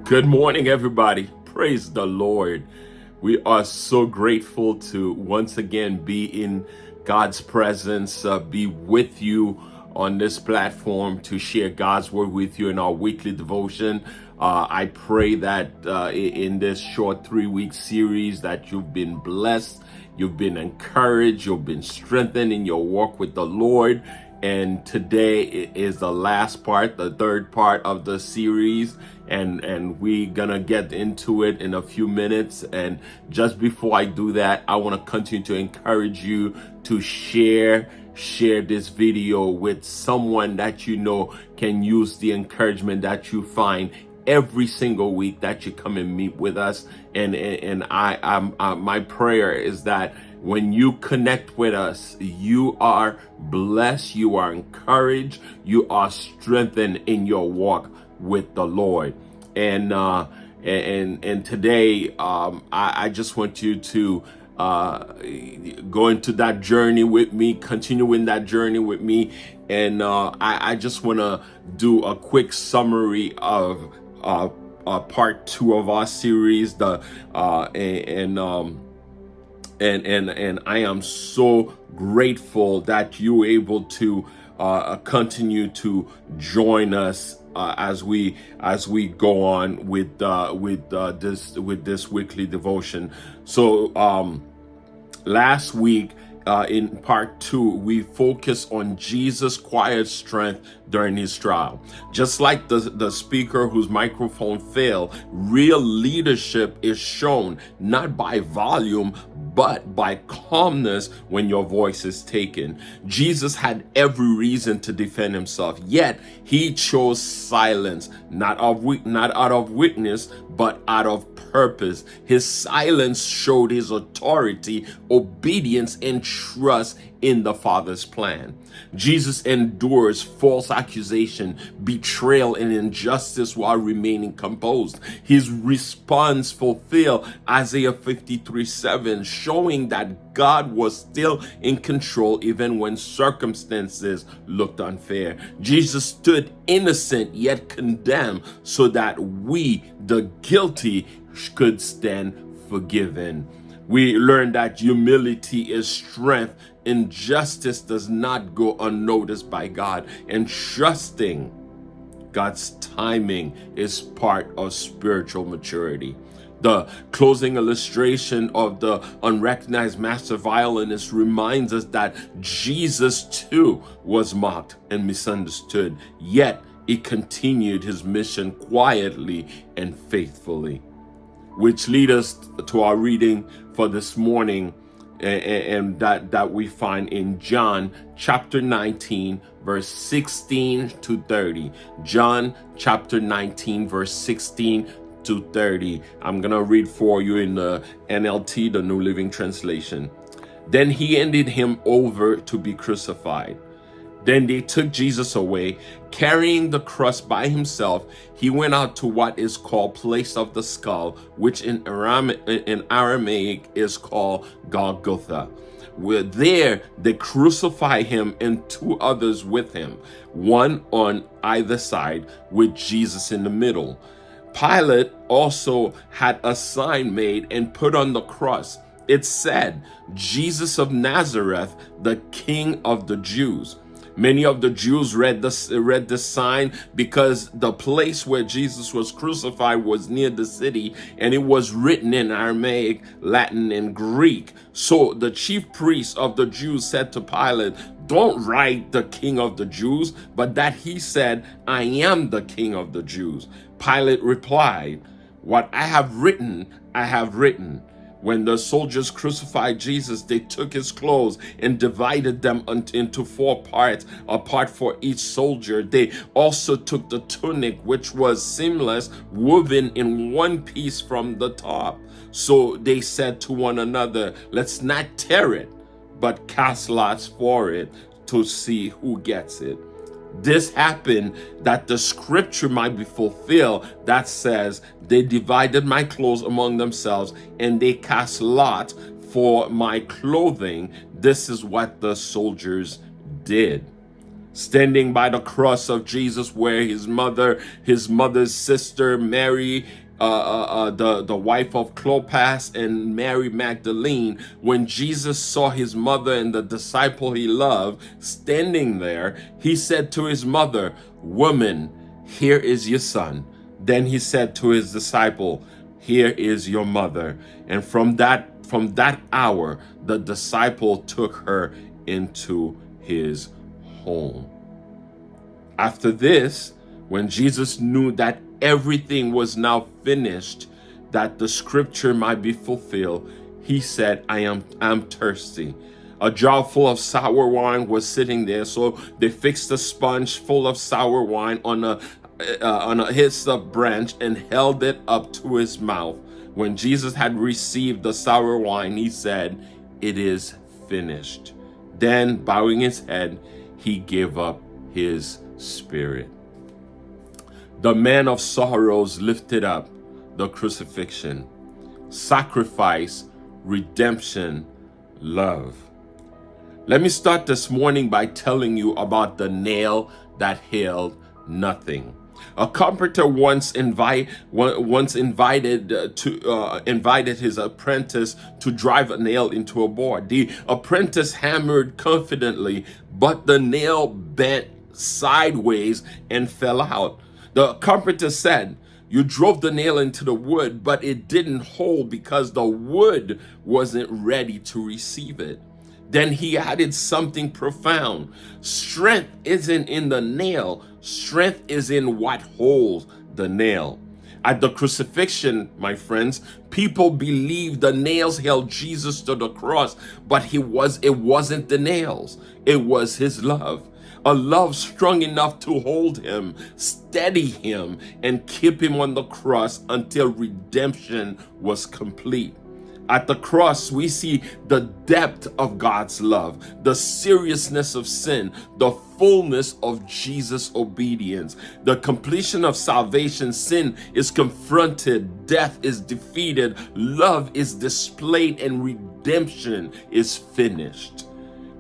Good morning, everybody. Praise the Lord. We are so grateful to once again be in God's presence, be with you on this platform to share God's word with you in our weekly devotion. I pray that in this short 3-week series that you've been blessed, you've been encouraged, you've been strengthened in your walk with the Lord. And today is the last part, the third part of the series, and we're gonna get into it in a few minutes. And just before I do that, I want to continue to encourage you to share this video with someone that you know can use the encouragement that you find every single week that you come and meet with us. And my prayer is that when you connect with us, you are blessed, you are encouraged, you are strengthened in your walk with the Lord. And today, I just want you to go into that journey with me, continue in that journey with me. And I just want to do a quick summary of part 2 of our series. And I am so grateful that you were able to continue to join us as we go on with this weekly devotion. So last week, in part 2, we focus on Jesus' quiet strength during his trial. Just like the speaker whose microphone failed, real leadership is shown not by volume, but by calmness when your voice is taken. Jesus had every reason to defend himself, yet he chose silence, not out of weakness, but out of purpose. His silence showed his authority, obedience, and trust in the Father's plan. Jesus endures false accusation, betrayal, and injustice while remaining composed. His response fulfilled Isaiah 53:7, showing that God was still in control even when circumstances looked unfair. Jesus stood innocent yet condemned so that we, the guilty, could stand forgiven. We learned that humility is strength. Injustice does not go unnoticed by God, and trusting God's timing is part of spiritual maturity. The closing illustration of the unrecognized master violinist reminds us that Jesus too was mocked and misunderstood, yet he continued his mission quietly and faithfully. Which lead us to our reading for this morning, and that we find in John chapter 19 verse 16 to 30. John chapter 19 verse 16 to 30. I'm gonna read for you in the NLT, the New Living Translation. Then he handed him over to be crucified. Then they took Jesus away, carrying the cross by himself. He went out to what is called Place of the Skull, which in Aramaic is called Golgotha. Where there they crucified him and 2 others with him, one on either side with Jesus in the middle. Pilate also had a sign made and put on the cross. It said, "Jesus of Nazareth, the King of the Jews." Many of the Jews read the sign because the place where Jesus was crucified was near the city, and it was written in Aramaic, Latin, and Greek. So the chief priests of the Jews said to Pilate, "Don't write the King of the Jews, but that he said, 'I am the King of the Jews.'" Pilate replied, "What I have written, I have written." When the soldiers crucified Jesus, they took his clothes and divided them into 4 parts, a part for each soldier. They also took the tunic, which was seamless, woven in one piece from the top. So they said to one another, "Let's not tear it, but cast lots for it to see who gets it." This happened that the scripture might be fulfilled that says, "They divided my clothes among themselves, and they cast lot for my clothing." This is what the soldiers did. Standing by the cross of Jesus, where his mother's sister Mary, the wife of Clopas, and Mary Magdalene, when Jesus saw his mother and the disciple he loved standing there, he said to his mother, "Woman, here is your son." Then he said to his disciple, "Here is your mother." And from that hour, the disciple took her into his home. After this, when Jesus knew that everything was now finished, that the scripture might be fulfilled, he said, I'm thirsty." A jar full of sour wine was sitting there, so they fixed a sponge full of sour wine on a hyssop branch and held it up to his mouth. When Jesus had received the sour wine, he said, "It is finished." Then, bowing his head, he gave up his spirit. The man of sorrows lifted up the crucifixion, sacrifice, redemption, love. Let me start this morning by telling you about the nail that held nothing. A carpenter once invited his apprentice to drive a nail into a board. The apprentice hammered confidently, but the nail bent sideways and fell out. The carpenter said, "You drove the nail into the wood, but it didn't hold because the wood wasn't ready to receive it." Then he added something profound. Strength isn't in the nail. Strength is in what holds the nail. At the crucifixion, my friends, people believed the nails held Jesus to the cross, but it wasn't the nails. It was his love. A love strong enough to hold him, steady him, and keep him on the cross until redemption was complete. At the cross, we see the depth of God's love, the seriousness of sin, the fullness of Jesus' obedience, the completion of salvation. Sin is confronted, death is defeated, love is displayed, and redemption is finished.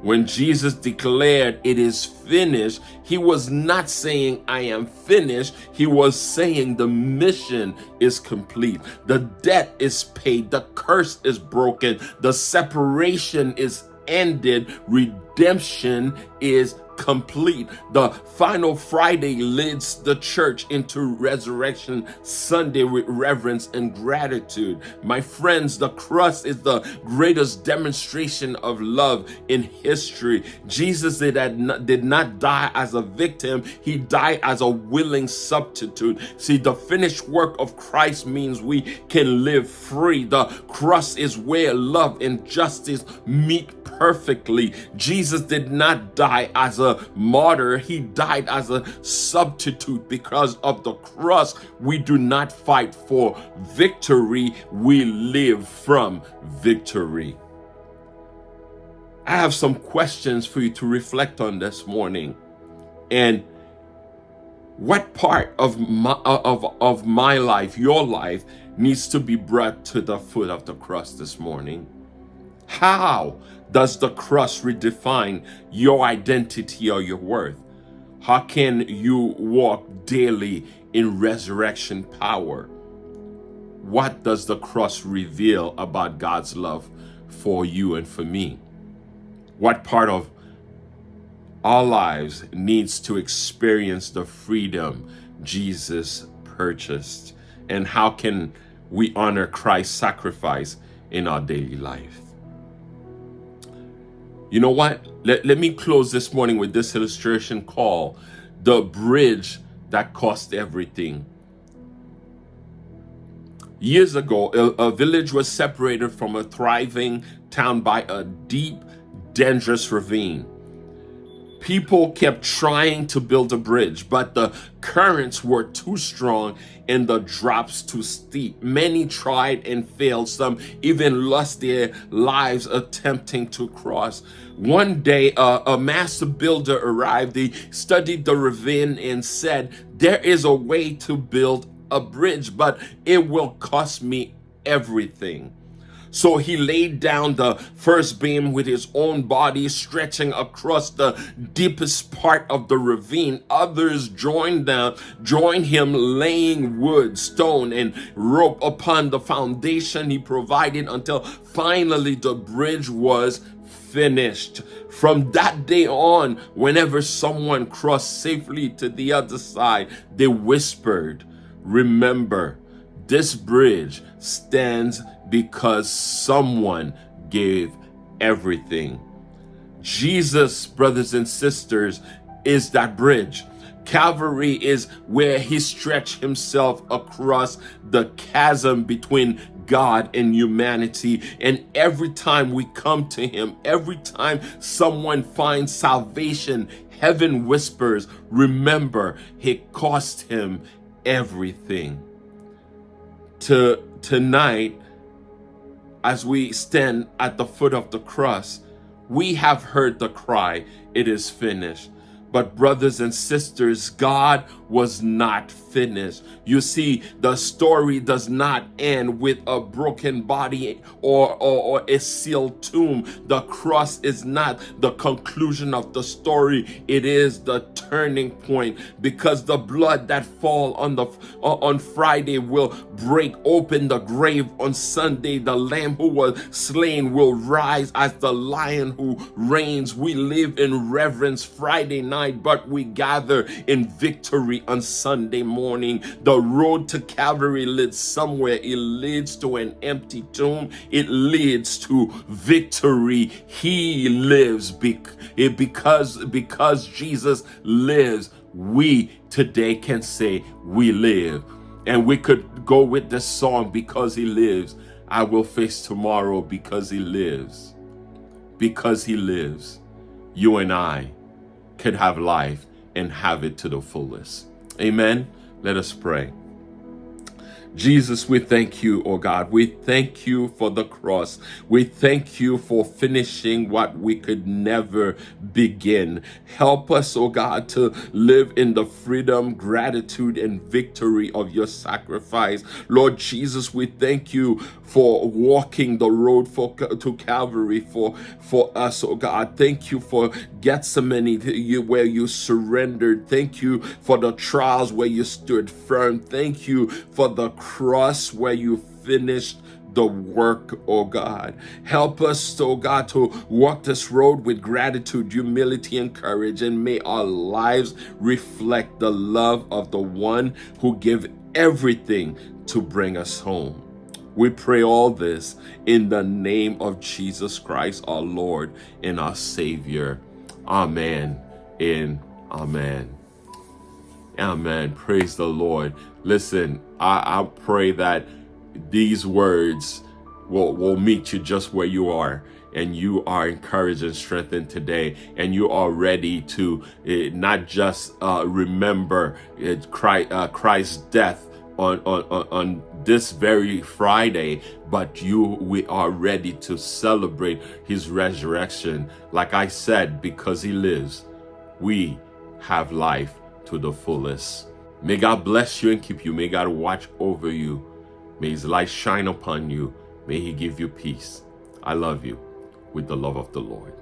When Jesus declared it is finished, he was not saying I am finished. He was saying the mission is complete. The debt is paid. The curse is broken. The separation is ended. Redemption is complete. The final Friday leads the church into Resurrection Sunday with reverence and gratitude. My friends, the cross is the greatest demonstration of love in history. Jesus did not die as a victim. He died as a willing substitute. See, the finished work of Christ means we can live free. The cross is where love and justice meet perfectly. Jesus did not die as a martyr. He died as a substitute. Because of the cross, we do not fight for victory. We live from victory. I have some questions for you to reflect on this morning. And what part of my life, your life, needs to be brought to the foot of the cross this morning? How does the cross redefine your identity or your worth? How can you walk daily in resurrection power? What does the cross reveal about God's love for you and for me? What part of our lives needs to experience the freedom Jesus purchased? And how can we honor Christ's sacrifice in our daily life? You know what? Let me close this morning with this illustration called The Bridge That Cost Everything. Years ago, a village was separated from a thriving town by a deep, dangerous ravine. People kept trying to build a bridge, but the currents were too strong and the drops too steep. Many tried and failed. Some even lost their lives attempting to cross. One day, a master builder arrived. He studied the ravine and said, "There is a way to build a bridge, but it will cost me everything." So he laid down the first beam with his own body, stretching across the deepest part of the ravine. Others joined him, laying wood, stone, and rope upon the foundation he provided until finally the bridge was finished. From that day on, whenever someone crossed safely to the other side, they whispered, "Remember, this bridge stands because someone gave everything." Jesus, brothers and sisters, is that bridge. Calvary is where he stretched himself across the chasm between God and humanity. And every time we come to him, every time someone finds salvation, heaven whispers, "Remember, it cost him everything." Tonight, as we stand at the foot of the cross, we have heard the cry, "It is finished." But brothers and sisters, God was not finished. You see, the story does not end with a broken body or a sealed tomb. The cross is not the conclusion of the story. It is the turning point, because the blood that fall on Friday will break open the grave on Sunday. The Lamb who was slain will rise as the Lion who reigns. We live in reverence Friday night, but we gather in victory on Sunday morning. The road to Calvary leads somewhere. It leads to an empty tomb. It leads to victory. He lives because Jesus lives. We today can say we live. And we could go with this song, "Because he lives, I will face tomorrow because he lives." Because he lives, you and I could have life and have it to the fullest. Amen. Let us pray. Jesus, we thank you, oh God. We thank you for the cross. We thank you for finishing what we could never begin. Help us, oh God, to live in the freedom, gratitude, and victory of your sacrifice. Lord Jesus, we thank you for walking the road to Calvary for us, oh God. Thank you for Gethsemane, where you surrendered. Thank you for the trials where you stood firm. Thank you for the cross where you finished the work, oh God. Help us, oh God, to walk this road with gratitude, humility, and courage, and may our lives reflect the love of the one who gave everything to bring us home. We pray all this in the name of Jesus Christ, our Lord and our Savior. Amen and amen. Amen. Praise the Lord. Listen, I pray that these words will meet you just where you are, and you are encouraged and strengthened today, and you are ready to not just remember Christ's death on this very Friday, but we are ready to celebrate his resurrection. Like I said, because he lives, we have life to the fullest. May God bless you and keep you. May God watch over you. May his light shine upon you. May he give you peace. I love you with the love of the Lord.